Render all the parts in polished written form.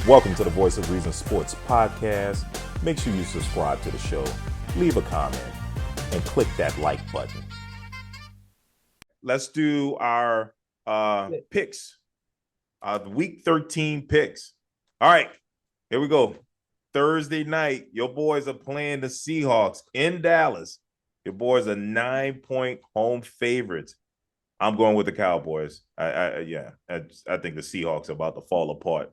Welcome to the Voice of Reason Sports Podcast. Make sure you subscribe to the show, leave a comment, and click that like button. Let's do our picks, the Week 13 picks. All right, here we go. Thursday night, your boys are playing the Seahawks in Dallas. Your boys are 9-point home favorites. I'm going with the Cowboys. I think the Seahawks are about to fall apart.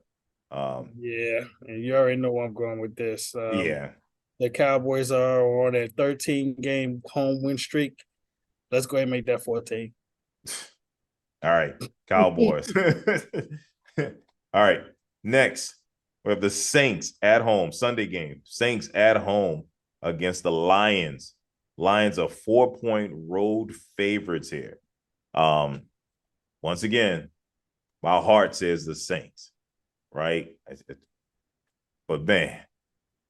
Yeah, and you already know where I'm going with this. Yeah. The Cowboys are on a 13-game home win streak. Let's go ahead and make that 14. All right, Cowboys. All right, next, we have the Saints at home, Sunday game. Saints at home against the Lions. Lions are 4-point road favorites here. Once again, my heart says the Saints, right? But man,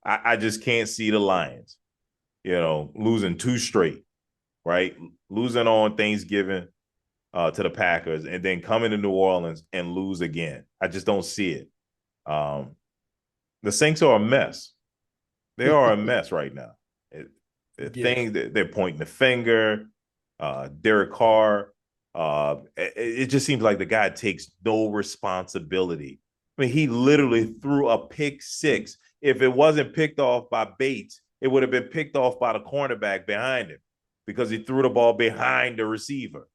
I just can't see the Lions, losing 2 straight, right? Losing on Thanksgiving to the Packers and then coming to New Orleans and lose again. I just don't see it. The Saints are a mess. They are a mess right now. They're pointing the finger. Derek Carr. It just seems like the guy takes no responsibility. I mean, he literally threw a pick 6. If it wasn't picked off by Bates, it would have been picked off by the cornerback behind him because he threw the ball behind the receiver.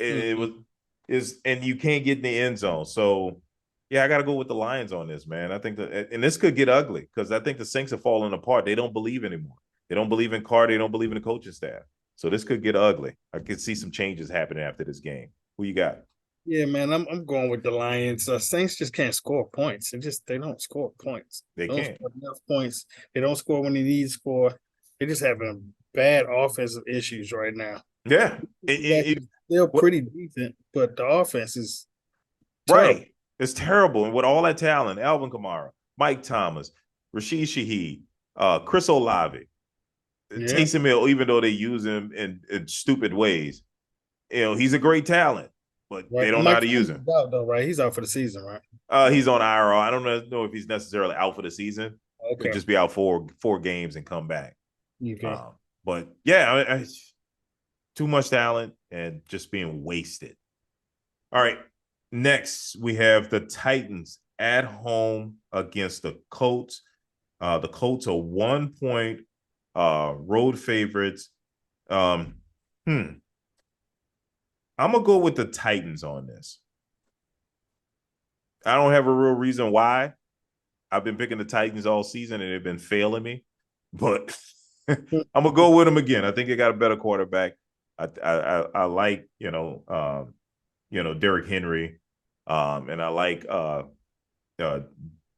And you can't get in the end zone. So, yeah, I got to go with the Lions on this, man. I think and this could get ugly because I think the Saints are falling apart. They don't believe anymore. They don't believe in Carr. They don't believe in the coaching staff. So this could get ugly. I could see some changes happening after this game. Who you got? Yeah, man, I'm going with the Lions. Saints just can't score points. They don't score points. They can't score enough points. They don't score when they need to score. They're just having bad offensive issues right now. Yeah, they're pretty decent, but the offense is terrible. Right. It's terrible, and with all that talent, Alvin Kamara, Mike Thomas, Rashid Shaheed, Chris Olave, Taysom Hill, even though they use him in stupid ways, he's a great talent. But they don't know how to use him. Out though, right? He's out for the season, right? He's on IR. I don't know if he's necessarily out for the season. Okay. He'll just be out for 4 games and come back. Okay. But yeah, too much talent and just being wasted. All right. Next, we have the Titans at home against the Colts. The Colts are 1-point road favorites. I'm going to go with the Titans on this. I don't have a real reason why. I've been picking the Titans all season and they've been failing me. But I'm going to go with them again. I think they got a better quarterback. I like, Derrick Henry. And I like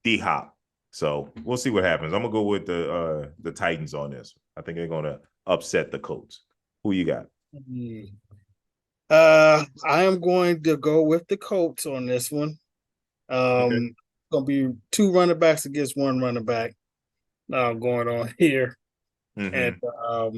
D-Hop. So we'll see what happens. I'm going to go with the Titans on this. I think they're going to upset the Colts. Who you got? I am going to go with the Colts on this one. Going to be 2 running backs against 1 running back going on here. And I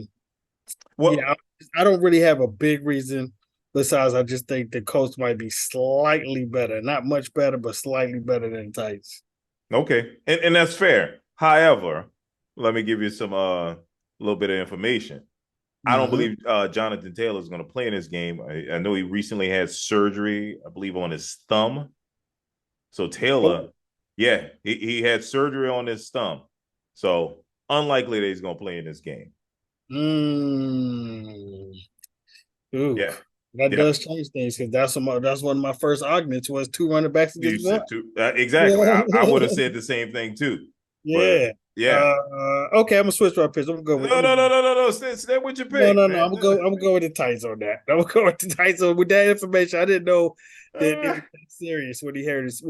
don't really have a big reason. Besides, I just think the Colts might be slightly better. Not much better, but slightly better than the Titans. Okay. And that's fair. However, let me give you some little bit of information. I don't believe Jonathan Taylor is going to play in this game. I know he recently had surgery, I believe, on his thumb. So Taylor, he had surgery on his thumb. So unlikely that he's going to play in this game. Ooh. Yeah. That does change things because that's one of my first arguments was 2 running backs against 1. Exactly. I would have said the same thing too. Yeah. But, yeah. Okay, I'm gonna switch my picks. I'm gonna go. No. Stay with your pick. No. I'm gonna go with the Titans on that. I'm gonna go with the Titans with that information. I didn't know that it was serious when he hurt his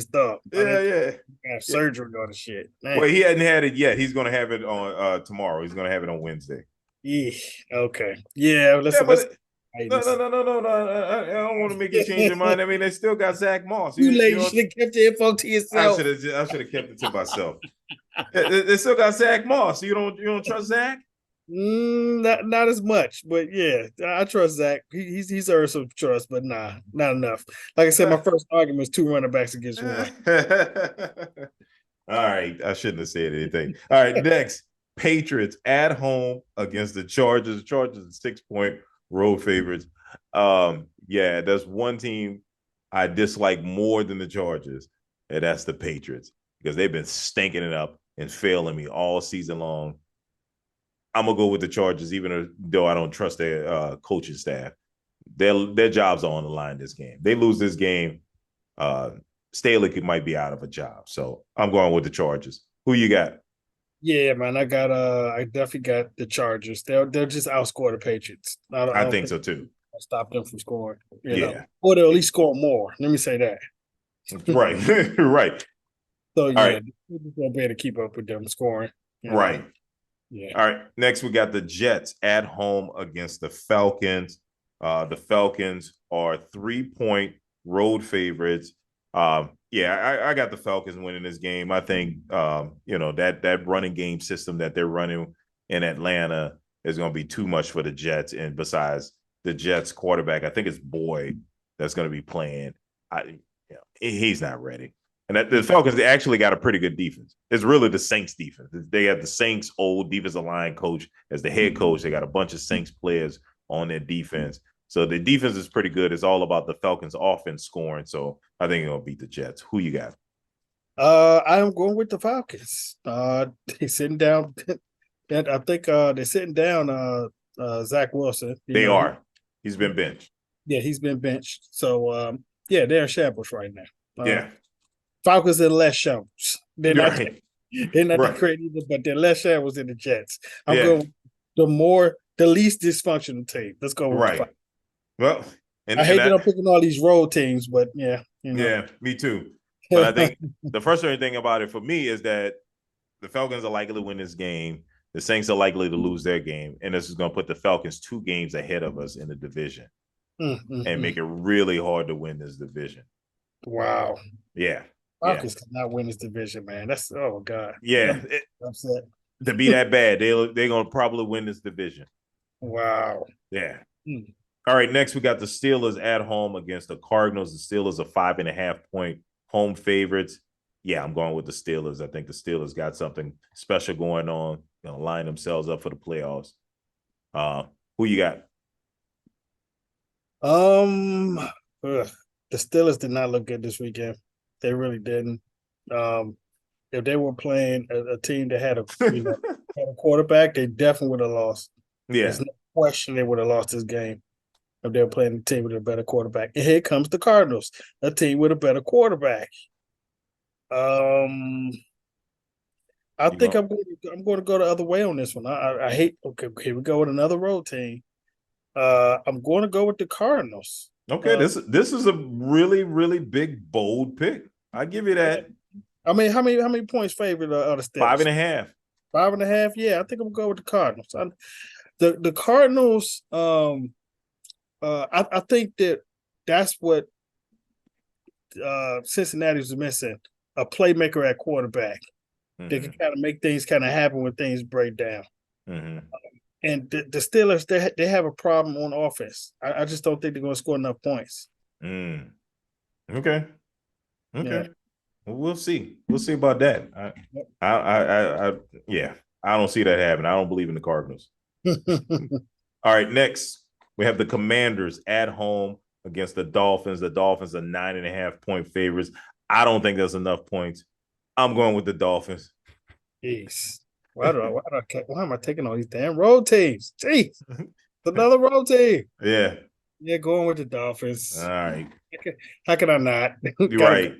thumb. Have surgery on the shit. Man. Well, he hadn't had it yet. He's gonna have it on tomorrow. He's gonna have it on Wednesday. Yeah. Okay. Yeah. No. I don't want to make you change your mind. I mean, they still got Zach Moss. You should have kept the info to yourself. I should have kept it to myself. They still got Zach Moss. You don't trust Zach? Not as much, but yeah, I trust Zach. He's earned some trust, but nah, not enough. Like I said, my first argument is two running backs against one. All right, I shouldn't have said anything. All right, next, Patriots at home against the Chargers. The Chargers are 6-point road favorites. Yeah, that's one team I dislike more than the Chargers, and that's the Patriots because they've been stinking it up and failing me all season long. I'm gonna go with the Chargers, even though I don't trust their coaching staff. Their jobs are on the line this game. They lose this game, uh, Staley might be out of a job. So I'm going with the Chargers. Who you got? Yeah, man, I definitely got the Chargers. They'll just outscore the Patriots. I I don't think think so too. I'll stop them from scoring. Yeah. Or they'll at least score more. Let me say that. Right. Right. So All yeah, right. we'll be able to keep up with them scoring. You know, Right. yeah. All right. Next, we got the Jets at home against the Falcons. The Falcons are 3-point road favorites. Yeah, I got the Falcons winning this game. I think that running game system that they're running in Atlanta is going to be too much for the Jets. And besides, the Jets quarterback, I think it's Boyd that's going to be playing. He's not ready. And the Falcons they actually got a pretty good defense. It's really the Saints defense. They have the Saints old defensive line coach as the head coach. They got a bunch of Saints players on their defense. So the defense is pretty good. It's all about the Falcons offense scoring. So I think it'll beat the Jets. Who you got? I am going with the Falcons. They sitting down that I think they're sitting down Zach Wilson. They are. He's been benched. Yeah, he's been benched. So yeah, they're in shambles right now. Yeah. Falcons in less shambles. Right. They're not that Right. great either, but they're less shambles than the Jets. I'm Yeah. going the least dysfunctional team. Let's go with the Right. Falcons. Well, I and hate that that I'm picking all these road teams, but yeah, yeah, me too. But I think the frustrating thing about it for me is that the Falcons are likely to win this game. The Saints are likely to lose their game, and this is going to put the Falcons 2 games ahead of us in the division and make it really hard to win this division. Wow. Yeah, yeah, Falcons cannot win this division, man. That's oh god. yeah. I'm upset. To be that bad, they're going to probably win this division. Wow. Yeah. All right, next we got the Steelers at home against the Cardinals. The Steelers are 5.5-point home favorites. Yeah, I'm going with the Steelers. I think the Steelers got something special going on. Going to line themselves up for the playoffs. Who you got? The Steelers did not look good this weekend. They really didn't. If they were playing a team that had had a quarterback, they definitely would have lost. Yeah. There's no question they would have lost this game if they were playing a team with a better quarterback. And here comes the Cardinals, a team with a better quarterback. I think I'm going to go the other way on this one. I hate. Okay, here we go with another road team. I'm going to go with the Cardinals. Okay, this is a really really big bold pick. I give you that. I mean, how many points favored are the Steelers? 5.5. 5.5. Yeah, I think I'm gonna go with the Cardinals. The Cardinals. I think that's what Cincinnati's missing, a playmaker at quarterback. They can kind of make things kind of happen when things break down. And the Steelers, they have a problem on offense. I just don't think they're going to score enough points. Okay. Yeah. Well, we'll see. We'll see about that. Yeah, I don't see that happening. I don't believe in the Cardinals. All right, next we have the Commanders at home against the Dolphins. The Dolphins are 9.5-point favorites. I don't think that's enough points. I'm going with the Dolphins. Jeez. Why am I taking all these damn road teams? Jeez. Another road team. Yeah. Yeah, going with the Dolphins. All right. How can I not? You're right.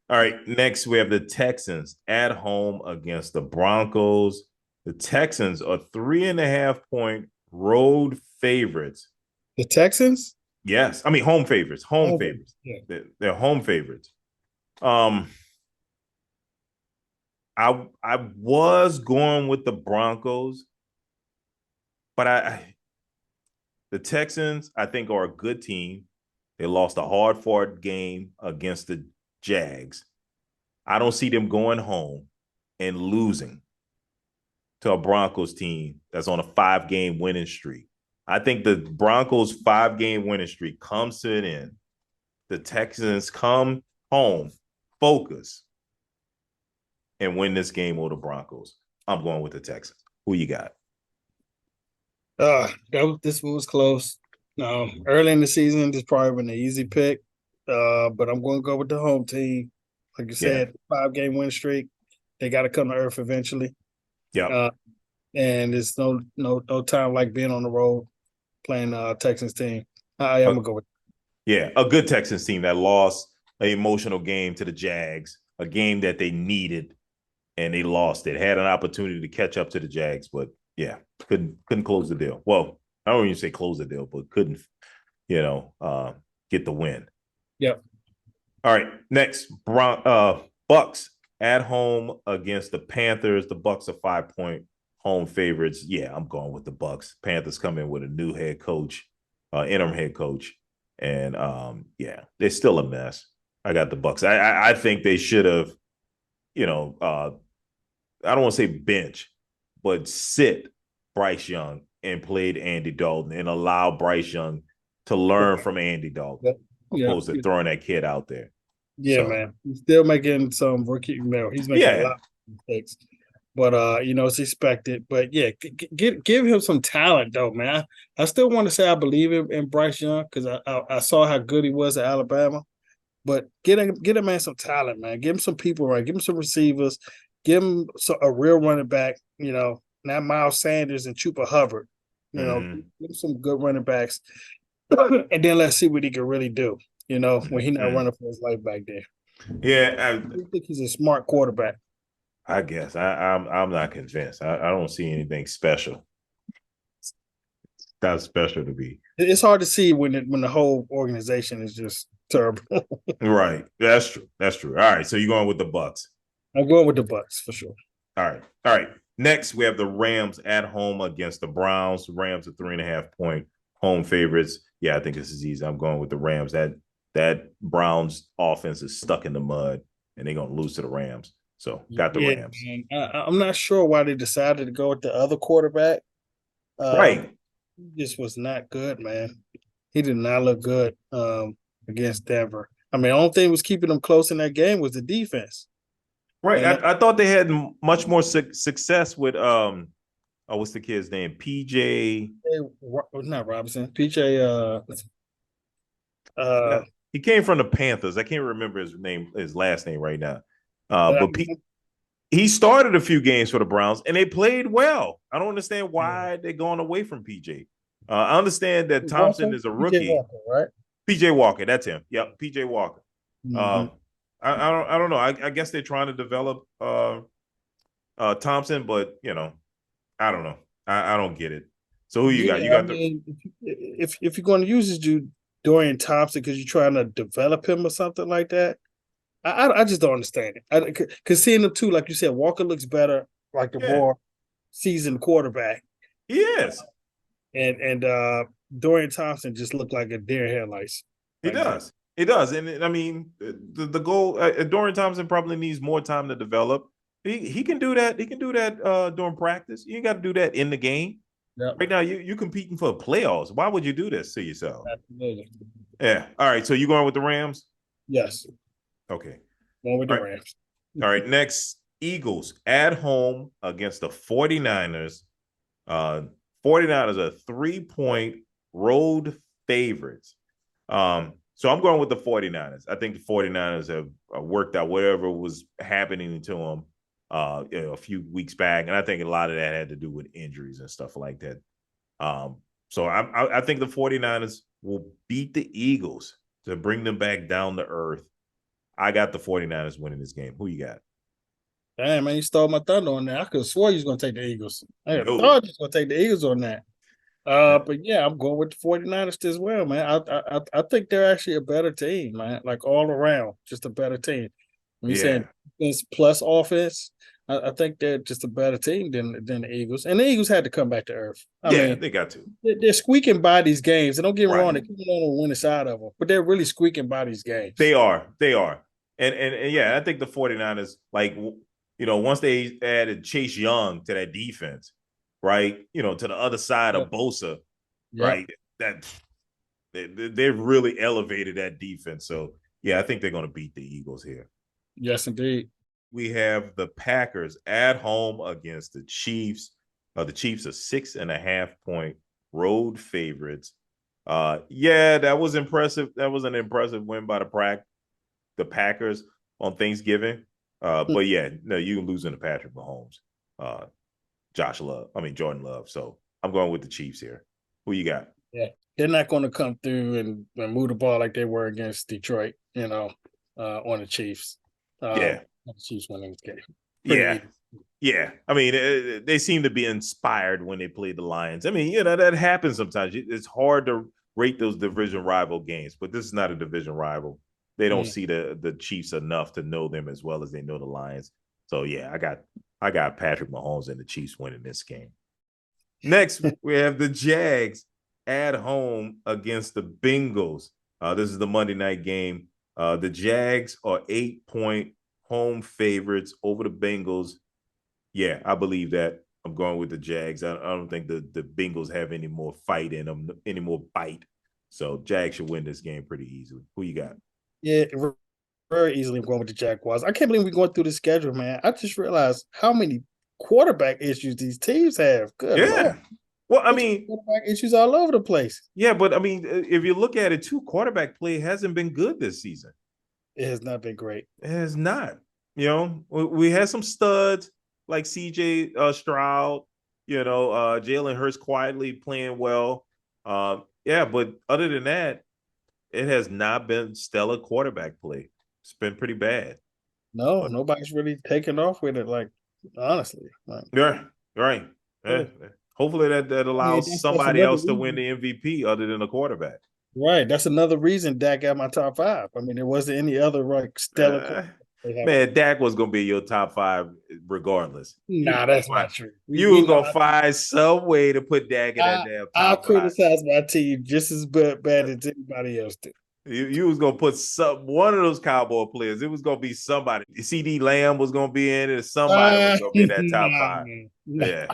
All right. Next, we have the Texans at home against the Broncos. The Texans are 3.5-point road favorites. The Texans? Yes. I mean, home favorites. Home favorites. Yeah. They're home favorites. I was going with the Broncos, but the Texans, I think, are a good team. They lost a hard-fought game against the Jags. I don't see them going home and losing to a Broncos team that's on a 5-game winning streak. I think the Broncos' 5-game winning streak comes to an end. The Texans come home, focus, and win this game over the Broncos. I'm going with the Texans. Who you got? This one was close. Early in the season, this probably been an easy pick. But I'm going to go with the home team. Like you said, 5-game win streak. They got to come to earth eventually. Yeah. And it's no time like being on the road playing Texans team. I'm gonna go with. Yeah, a good Texans team that lost an emotional game to the Jags, a game that they needed, and they lost it. Had an opportunity to catch up to the Jags, but yeah, couldn't close the deal. Well, I don't even say close the deal, but couldn't, get the win. Yep. All right, next, Bucks at home against the Panthers. The Bucks are 5-point home favorites. Yeah, I'm going with the Bucks. Panthers come in with a new head coach, interim head coach, and they're still a mess. I got the Bucks. I think they should have, I don't want to say bench, but sit Bryce Young and played Andy Dalton and allow Bryce Young to learn from Andy Dalton, opposed to throwing that kid out there. Yeah, man. He's still making some rookie. He's making a lot of mistakes. But it's expected. But yeah, give him some talent though, man. I still want to say I believe in Bryce Young because I saw how good he was at Alabama. But get a man some talent, man. Give him some people right. Give him some receivers. Give him a real running back. Not Miles Sanders and Chupa Hubbard. Give him some good running backs, and then let's see what he can really do. When he's not running for his life back there. Yeah, I think he's a smart quarterback. I guess I'm not convinced. I don't see anything special. That's special to be. It's hard to see when the whole organization is just terrible. Right. That's true. That's true. All right. So you're going with the Bucks. I'm going with the Bucks for sure. All right. Next, we have the Rams at home against the Browns. The Rams are 3.5-point home favorites. Yeah, I think this is easy. I'm going with the Rams. That Browns offense is stuck in the mud, and they're going to lose to the Rams. So got the Rams. Man. I'm not sure why they decided to go with the other quarterback. Right. He just was not good, man. He did not look good against Denver. I mean, the only thing was keeping them close in that game was the defense. Right. I thought they had much more success with what's the kid's name? PJ. Not Robinson. PJ. He came from the Panthers. I can't remember his last name right now. But he started a few games for the Browns, and they played well. I don't understand why they're going away from PJ. I understand that Thompson is a rookie. PJ Walker, right? PJ Walker, that's him. Yep, PJ Walker. Mm-hmm. I don't know. I guess they're trying to develop Thompson, but I don't know. I don't get it. So who you got? You got if you're going to use this dude Dorian Thompson because you're trying to develop him or something like that. I just don't understand it. Because seeing them too, like you said, Walker looks better like the more seasoned quarterback. He is. And Dorian Thompson just looked like a deer in headlights. He does. He does. And I mean, the goal, Dorian Thompson probably needs more time to develop. He can do that. He can do that during practice. You ain't got to do that in the game. Yep. Right now, you're competing for playoffs. Why would you do this to yourself? Absolutely. Yeah. All right. So you going with the Rams? Yes. Okay. Going with the Rams. All right. Next, Eagles at home against the 49ers. 49ers are 3-point road favorites. So I'm going with the 49ers. I think the 49ers have worked out whatever was happening to them a few weeks back. And I think a lot of that had to do with injuries and stuff like that. So I think the 49ers will beat the Eagles to bring them back down to earth. I got the 49ers winning this game. Who you got? Damn, man, you stole my thunder on that. I could have swore you was going to take the Eagles. I thought you was going to take the Eagles on that. But yeah, I'm going with the 49ers as well, man. I think they're actually a better team, man. Like all around, just a better team. When you're saying defense plus offense, I think they're just a better team than the Eagles. And the Eagles had to come back to earth. I mean, they got to. They're squeaking by these games. And don't get me wrong, they're coming on the winning side of them, but they're really squeaking by these games. They are. And yeah, I think the 49ers, like, once they added Chase Young to that defense, right? To the other side of Bosa, right? That they've really elevated that defense. So yeah, I think they're going to beat the Eagles here. Yes, indeed. We have the Packers at home against the Chiefs. The Chiefs are 6.5-point road favorites. Yeah, that was impressive. That was an impressive win by the Packers on Thanksgiving. But yeah, no, you can lose in the Patrick Mahomes, Jordan Love. So I'm going with the Chiefs here. Who you got? Yeah, they're not going to come through and move the ball like they were against Detroit, on the Chiefs. Yeah. The Chiefs winning this game. Yeah. Yeah. I mean, they seem to be inspired when they play the Lions. I mean, that happens sometimes. It's hard to rate those division rival games, but this is not a division rival. They don't see the Chiefs enough to know them as well as they know the Lions. So yeah, I got Patrick Mahomes and the Chiefs winning this game. Next, we have the Jags at home against the Bengals. This is the Monday night game. The Jags are 8-point home favorites over the Bengals. Yeah, I believe that. I'm going with the Jags. I don't think the Bengals have any more fight in them, any more bite. So Jags should win this game pretty easily. Who you got? Yeah, very easily I'm going with the Jaguars. I can't believe we're going through the schedule, man. I just realized how many quarterback issues these teams have. Good Lord. Well, I mean, quarterback issues all over the place. Yeah, but I mean, if you look at it, too, quarterback play hasn't been good this season. It has not been great. It has not. We had some studs like C.J. Stroud. Jalen Hurts quietly playing well. Yeah, but other than that, it has not been stellar quarterback play. It's been pretty bad. No, nobody's really taken off with it. Like honestly, yeah, right. Yeah. Hopefully that allows somebody else to win the MVP other than a quarterback. Right. That's another reason Dak got my top 5. I mean, there wasn't any other stellar. Man, Dak was gonna be your top 5 regardless. Nah, that's not true. You were gonna find some way to put Dak in that damn top 5. I'll criticize my team just as bad as anybody else did. You was gonna put one of those Cowboy players. It was gonna be somebody. CD Lamb was gonna be in it. Somebody was gonna be in that top 5. Yeah.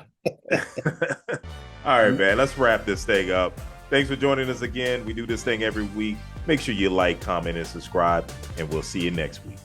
All right, man. Let's wrap this thing up. Thanks for joining us again. We do this thing every week. Make sure you like, comment, and subscribe, and we'll see you next week.